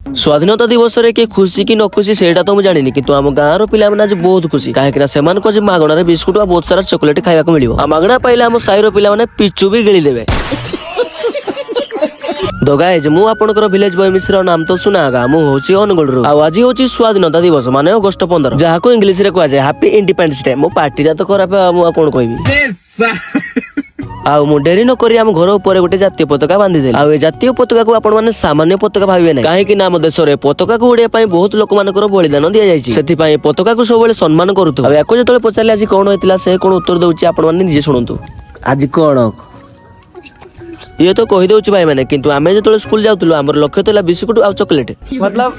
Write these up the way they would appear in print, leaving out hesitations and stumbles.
स्वाधीनता दिवस रे के खुशी कि न खुशी सेटा तो मु जानिनी किंतु आम गाँव पिला माने आज बहुत खुशी काहेकि सेमान को आज मागणार बिस्कुट और बहुत सारा चॉकलेट खाइबा को मिलियो आ मागणा पाइले आम साइरो पिला माने पिचू भी गिली देबे। तो गाइज मु आपनकर विलेज बॉय मिश्र नाम तो सुनागा मु होची अनुगुल रु आज होची स्वाधीनता दिवस माने अगस्त 15 जहाँ को इंग्लिश रे कहै हैप्पी इंडिपेंडेंस डे मु पार्टी जा तो खराब मु कोन कहबी आउ मु डेरी न करी हम घर ऊपर गोटे जातीय पताका बांधी देली आउ ए जातीय पताका को आपण माने सामान्य पताका भाबिबे नै काहे कि नाम देश रे पताका को उड़िया पई बहुत लोक मानकर बलिदान दिया जायछि सेति पई पताका को सब बेले सम्मान करूतु आ एको जतले पचारले आज कोन होइतिला से कोन उत्तर दउछि आपण माने निजे सुनंतु आज कोन ये तो कहि दउछि भाई माने किंतु आमे जतले स्कूल जाउतलु हमर लक्ष्य तला बिस्कुट आ चॉकलेट मतलब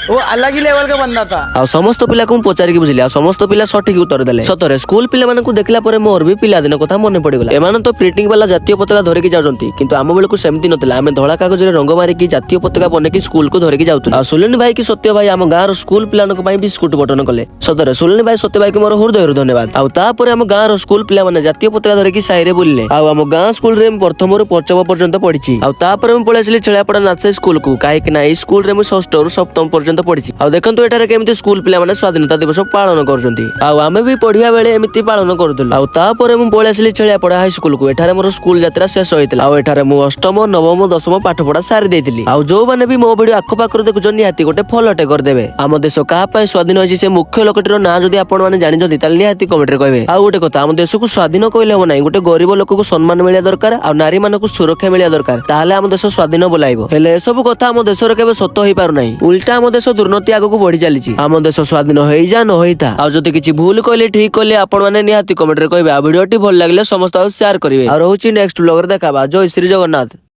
वो अलग ही लेवल का बंदा था। आ समस्त पिला को पचारि के बुझिले आ समस्त पिला सठिक उत्तर देले सतरे स्कूल पिला माने को देखला परे मोर भी पिला दिन कथा मने पड़ी गला एमान तो प्रिंटिंग वाला जातीय पताका धरे के जाउजंती किंतु आम बेले को सेमति नतला आमे धळा कागज रे रंग मारी की जातीय पताका बने की स्कूल को धरे के जाउतु आ सुलेन भाई की सत्य भाई आम गाँव स्कूल पिलान को पई बिस्कुट बटन कले सतरे सुलेन भाई सत्य भाई के मोर हृदय धन्यवाद आ ता परे आम गाँव स्कूल पिला माने जातीय पताका धरे की साइरे बुलले आ आम गाँव स्कूल रे प्रथम रु पंचम पर्यंत पढ़िछि आ ता परे हम पळेसली छेळापड़ा नाचे स्कूल को काहे कि ना ई स्कूल रे मु षष्ठ रु सप्तम पर्यंत पढ़िछि आ देखंतु एटारे केमिति स्कूल पिला माने स्वाधीनता दिवस पालन करजंती आ आमे भी पढ़िया बेले एमिति पालन करथुल आ ता परे मु पळेसली छेळापड़ा हाई स्कूल को एठारे मोर स्कूल यात्रा शेष होइतला आ एठारे मु अष्टम नवम दशम पाठ पढ़ा सारी देइतिली आ जो माने भी मो वीडियो आखो पाखर देखुछन निहाती गोटे फॉलोटे कर देबे आम देश का पय स्वाधीन होइछि से मुख्य लोकटिरो ना जदी आपण माने जानि जदी ताल निहाती कमेंट रे कहबे आ गोटे कथा आम देश को स्वाधीन कइले हो नै गोटे गरीब लोक को सम्मान मिलिया दरकार आ नारी माने को सुरक्षा मिलिया दरकार ताहाले आम देश स्वाधीन बोलाइबो हेले ए सब कथा आम देश रे केबे सत्य होई पारु नै उल्टा आम देश दुर्नीति आगो को बढ़ी चलीछि आम देश स्वाधीन होई जा न होईता आ जदी किछि भूल कइले ठीक कइले आपण माने निहाती कमेंट रे कहबे आ वीडियोटी भल लागले समस्त शेयर करिवे आ रहउछि नेक्स्ट ब्लॉग रे देखाबा जय श्री जगन्नाथ।